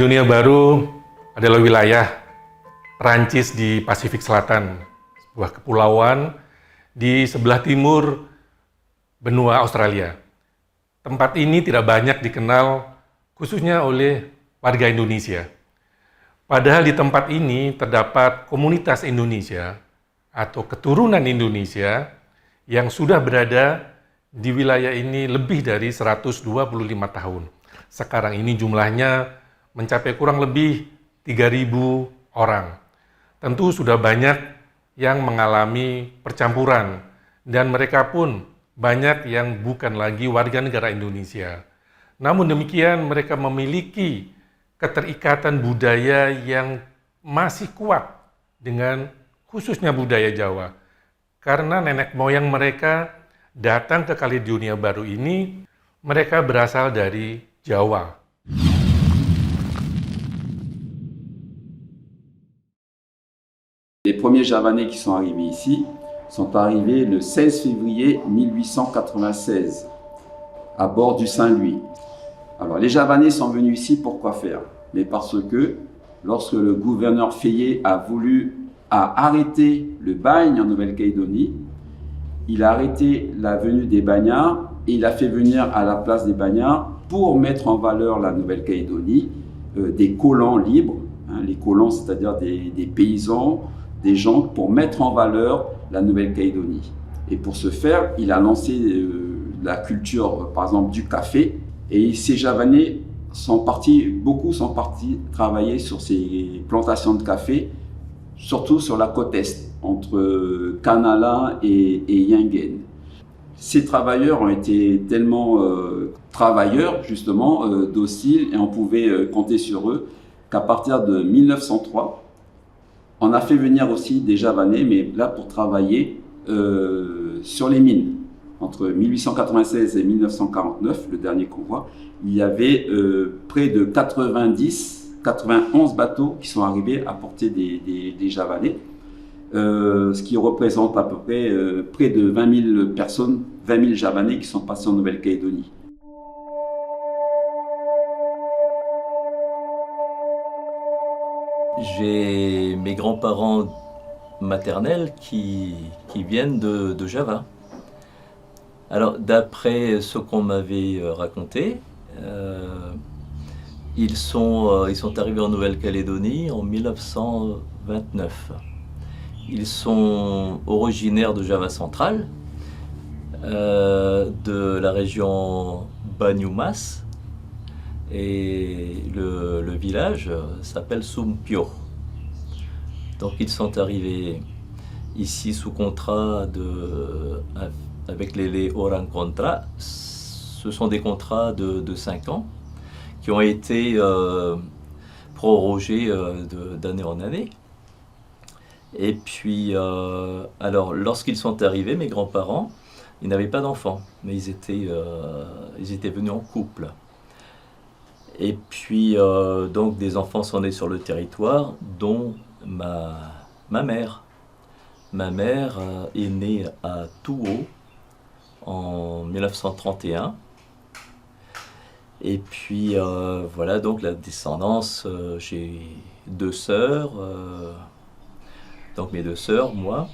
Selandia Baru adalah wilayah Perancis di Pasifik Selatan, sebuah kepulauan di sebelah timur benua Australia. Tempat ini tidak banyak dikenal khususnya oleh warga Indonesia. Padahal di tempat ini terdapat komunitas Indonesia atau keturunan Indonesia yang sudah berada di wilayah ini lebih dari 125 tahun. Sekarang ini jumlahnya mencapai kurang lebih 3.000 orang. Tentu sudah banyak yang mengalami percampuran dan mereka pun banyak yang bukan lagi warga negara Indonesia. Namun demikian mereka memiliki keterikatan budaya yang masih kuat dengan khususnya budaya Jawa. Karena nenek moyang mereka datang ke Kaledonia Baru ini, mereka berasal dari Jawa. Les premiers Javanais qui sont arrivés ici sont arrivés le 16 février 1896 à bord du Saint-Louis. Alors les Javanais sont venus ici pour quoi faire? Mais parce que lorsque le gouverneur Fayet a voulu arrêter le bagne en Nouvelle-Calédonie, il a arrêté la venue des bagnards et il a fait venir à la place des bagnards pour mettre en valeur la Nouvelle-Calédonie des colons libres, les colons c'est-à-dire des paysans, des gens pour mettre en valeur la Nouvelle-Calédonie. Et pour ce faire, il a lancé la culture par exemple du café et ces Javanais beaucoup sont partis travailler sur ces plantations de café, surtout sur la côte est, entre Canala et Yingen. Ces travailleurs ont été tellement travailleurs, justement, dociles, et on pouvait compter sur eux, qu'à partir de 1903, on a fait venir aussi des Javanais, mais là pour travailler sur les mines. Entre 1896 et 1949, le dernier convoi, il y avait près de 91 bateaux qui sont arrivés à porter des Javanais. Ce qui représente à peu près près de 20 000 personnes, 20 000 Javanais qui sont passés en Nouvelle-Calédonie. J'ai mes grands-parents maternels qui viennent de Java. Alors d'après ce qu'on m'avait raconté, ils sont arrivés en Nouvelle-Calédonie en 1929. Ils sont originaires de Java central, de la région Banyumas, et le village s'appelle Sumpio. Donc ils sont arrivés ici sous contrat avec les Orang Contra. Ce sont des contrats de 5 ans qui ont été prorogés d'année en année. Et puis, alors, lorsqu'ils sont arrivés, mes grands-parents, ils n'avaient pas d'enfants, mais ils étaient venus en couple. Et puis, donc, des enfants sont nés sur le territoire, dont ma mère. Ma mère est née à Touo en 1931. Et puis, voilà, donc la descendance, j'ai 2 sœurs. Donc mes 2 sœurs, moi.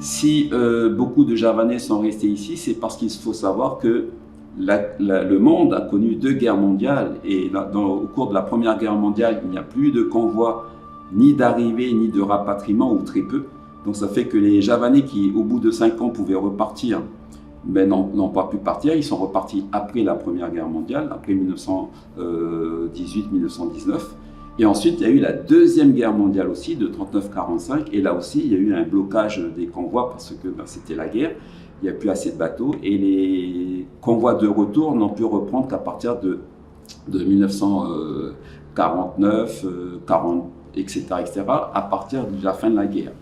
Si beaucoup de Javanais sont restés ici, c'est parce qu'il faut savoir que le monde a connu 2 guerres mondiales et au cours de la Première Guerre mondiale, il n'y a plus de convois ni d'arrivée ni de rapatriement ou très peu. Donc ça fait que les Javanais qui au bout de 5 ans pouvaient repartir, mais n'ont pas pu partir. Ils sont repartis après la Première Guerre mondiale, après 1918-1919. Et ensuite, il y a eu la Deuxième Guerre mondiale aussi, de 39-45. Et là aussi, il y a eu un blocage des convois parce que c'était la guerre. Il n'y a plus assez de bateaux. Et les convois de retour n'ont pu reprendre qu'à partir de 1949, 40, etc., à partir de la fin de la guerre.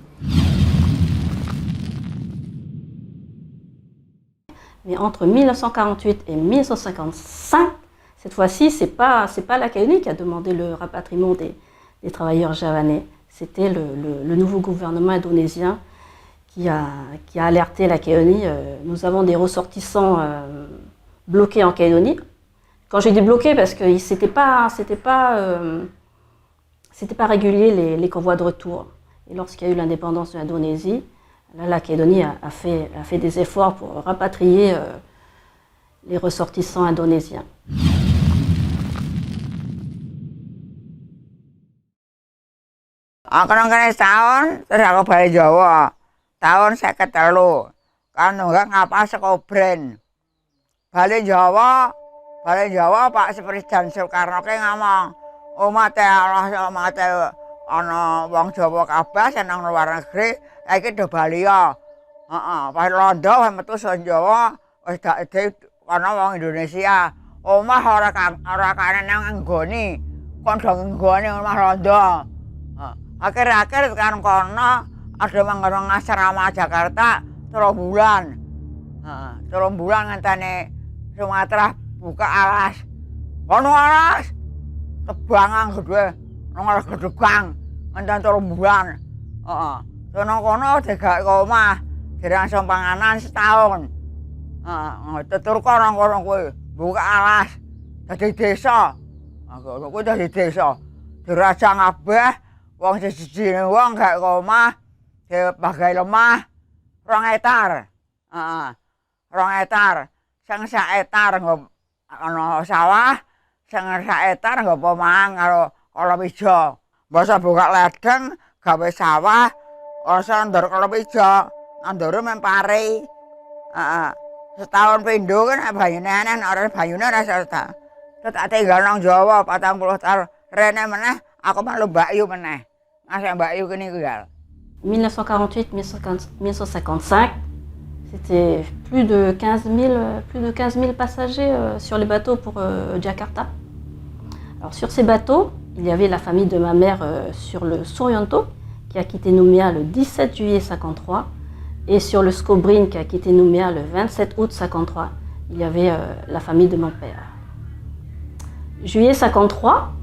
Mais entre 1948 et 1955, cette fois-ci, c'est pas la Calédonie qui a demandé le rapatriement des travailleurs javanais. C'était le nouveau gouvernement indonésien qui a alerté la Calédonie. Nous avons des ressortissants bloqués en Calédonie. Quand j'ai dit bloqués, parce que c'était pas régulier les convois de retour. Et lorsqu'il y a eu l'indépendance de l'Indonésie, là, la Calédonie a fait des efforts pour rapatrier les ressortissants indonésiens. Angkana kene setahun, terus aku balik Jawa. Tahun 53. Kan nunggak ngapal saka Obren. Balik Jawa Pak Presiden Soekarno ki ngomong, "Umat Allah, umat ana wong Jawa kabeh seneng luar negeri, iki do bali ya." Heeh, pas londo metu saka Jawa wis dadi ana wong Indonesia. Omah ora kane nang nggoni. Kon do nggoni omah londo. Akhir-akhir kan kono ada manggon asrama Jakarta 3 bulan. Heeh, 3 bulan ngenteni Sumatera buka alas. Kono alas tebangan gede, nang gedegang ngenten 3 bulan. Heeh. Kono digawé omah, dirangsung panganan setahun. Heeh, tetur kono kuwi buka alas dadi desa. Aku kuwi dadi desa. Dirajang kabeh. Wong siji-sijine wong gak omah, dibagai lemah 2 hektar. Heeh. 2 hektar. Sing 1 hektar nggo ana sawah, sing 1 hektar nggo pomahan karo kalawija. Basa buka ledeng gawe sawah, ora ndur kalawija, andure mempari. Heeh. Setahun pindho kan bayune ana ora bayune ora serta. Tak tinggal nang Jawa 40 tahun. Rene meneh aku malu Mbak Yu meneh. 1948-1955, c'était plus de 15 000 passagers sur les bateaux pour Jakarta. Alors sur ces bateaux, il y avait la famille de ma mère sur le Suryanto, qui a quitté Nouméa le 17 juillet 53, et sur le Skobrin, qui a quitté Nouméa le 27 août 53, il y avait la famille de mon père. Juillet 53,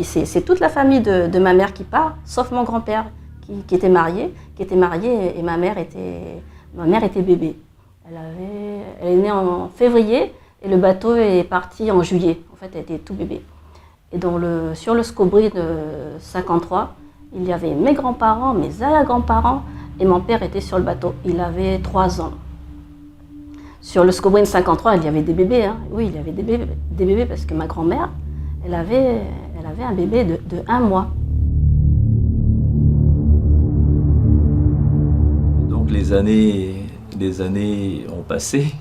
c'est toute la famille de ma mère qui part, sauf mon grand-père qui était marié, et ma mère était bébé. Elle est née en février et le bateau est parti en juillet. En fait, elle était tout bébé. Et sur le Skobrin 53, il y avait mes grands-parents, mes arrière-grands-parents, et mon père était sur le bateau. Il avait 3 ans. Sur le Skobrin 53, il y avait des bébés. Hein. Oui, il y avait des bébés parce que ma grand-mère, elle avait un bébé de 1 mois. Donc les années ont passé.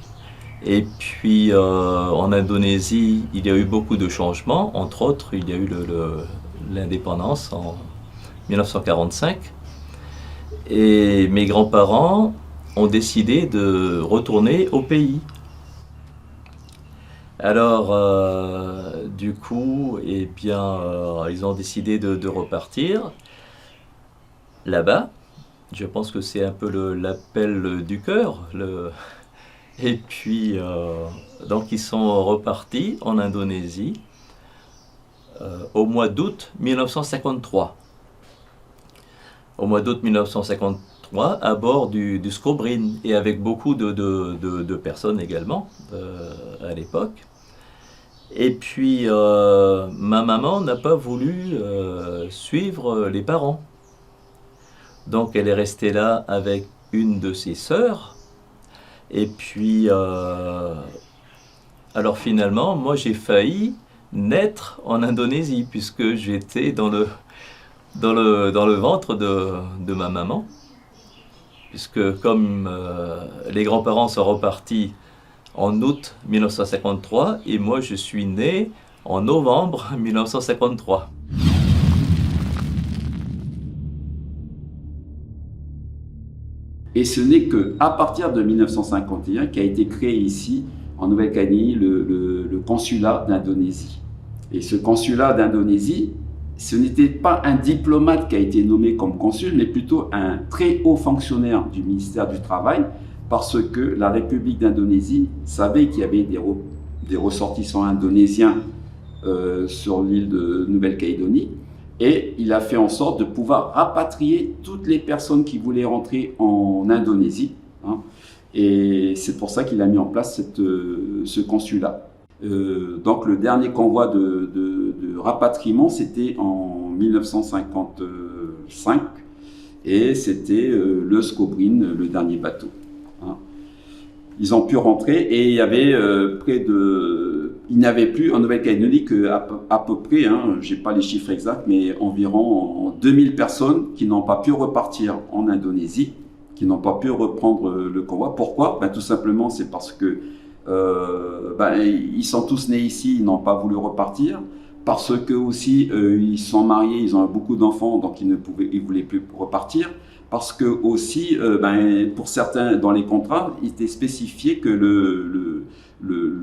Et puis en Indonésie, il y a eu beaucoup de changements. Entre autres, il y a eu l'indépendance en 1945. Et mes grands-parents ont décidé de retourner au pays. Alors, du coup, eh bien, ils ont décidé de repartir là-bas. Je pense que c'est un peu l'appel du cœur. Et puis, donc, ils sont repartis en Indonésie au mois d'août 1953. Au mois d'août 1953, à bord du Skobrin, et avec beaucoup de personnes également à l'époque. Et puis, ma maman n'a pas voulu suivre les parents. Donc, elle est restée là avec une de ses sœurs. Et puis, alors finalement, moi j'ai failli naître en Indonésie, puisque j'étais dans le ventre de ma maman. Puisque comme les grands-parents sont repartis en août 1953, et moi je suis né en novembre 1953. Et ce n'est qu'à partir de 1951 qu'a été créé ici, en Nouvelle-Calédonie, le consulat d'Indonésie. Et ce consulat d'Indonésie, ce n'était pas un diplomate qui a été nommé comme consul, mais plutôt un très haut fonctionnaire du ministère du Travail, parce que la République d'Indonésie savait qu'il y avait des ressortissants indonésiens sur l'île de Nouvelle-Calédonie. Et il a fait en sorte de pouvoir rapatrier toutes les personnes qui voulaient rentrer en Indonésie. Hein. Et c'est pour ça qu'il a mis en place ce consulat. Donc le dernier convoi de rapatriement, c'était en 1955. Et c'était le Skobrin, le dernier bateau. Hein. Ils ont pu rentrer et il y avait il n'y avait plus en Nouvelle-Calédonie qu'à peu près, hein, je n'ai pas les chiffres exacts, mais environ 2000 personnes qui n'ont pas pu repartir en Indonésie, qui n'ont pas pu reprendre le convoi. Pourquoi? Tout simplement, c'est parce que ils sont tous nés ici, ils n'ont pas voulu repartir. Parce que aussi ils sont mariés, ils ont beaucoup d'enfants, donc ils voulaient plus repartir. Parce que aussi, pour certains dans les contrats, il était spécifié que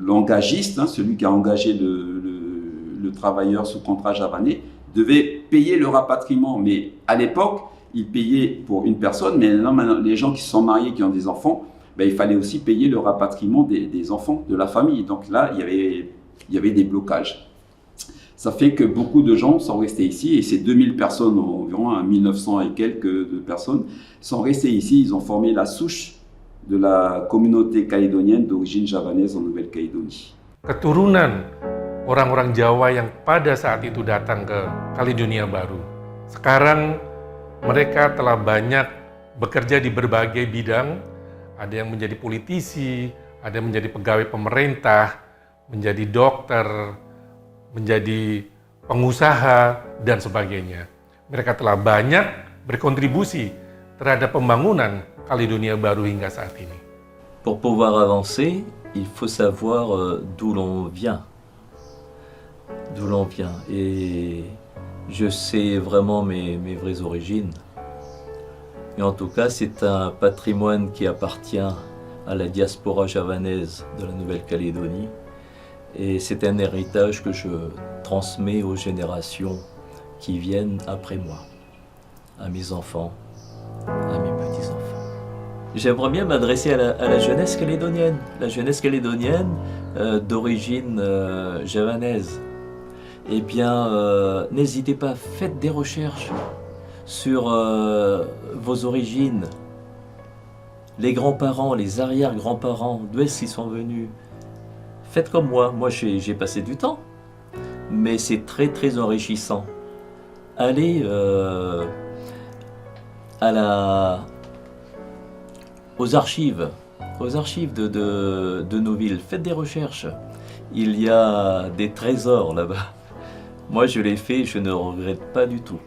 l'engagiste, hein, celui qui a engagé le travailleur sous contrat javanais, devait payer le rapatriement. Mais à l'époque, il payait pour une personne, mais maintenant les gens qui sont mariés, qui ont des enfants, il fallait aussi payer le rapatriement des enfants, de la famille. Donc là, il y avait des blocages. Ça fait que beaucoup de gens sont restés ici, et ces 2000 personnes, environ 1900 et quelques de personnes, sont restés ici. Ils ont formé la souche de la communauté calédonienne d'origine javanaise en Nouvelle-Calédonie. Keturunan orang-orang Jawa yang pada saat itu datang ke Kaledonia Baru. Sekarang mereka telah banyak bekerja di berbagai bidang. Ada yang menjadi politisi, ada yang menjadi pegawai pemerintah, menjadi dokter, menjadi pengusaha, dan sebagainya. Mereka telah banyak berkontribusi terhadap pembangunan Kaledonia Baru hingga saat ini. Pour pouvoir avancer, il faut savoir d'où l'on vient. D'où l'on vient. Et je sais vraiment mes vraies origines. Et en tout cas, c'est un patrimoine qui appartient à la diaspora javanaise de la Nouvelle-Calédonie. Et c'est un héritage que je transmets aux générations qui viennent après moi, à mes enfants, à mes petits-enfants. J'aimerais bien m'adresser à la jeunesse calédonienne, d'origine javanaise. Eh bien, n'hésitez pas, faites des recherches sur vos origines, les grands-parents, les arrière-grands-parents, d'où est-ce qu'ils sont venus. Faites comme moi j'ai passé du temps, mais c'est très très enrichissant. Allez aux archives de nos villes, faites des recherches. Il y a des trésors là-bas. Moi je l'ai fait, je ne regrette pas du tout.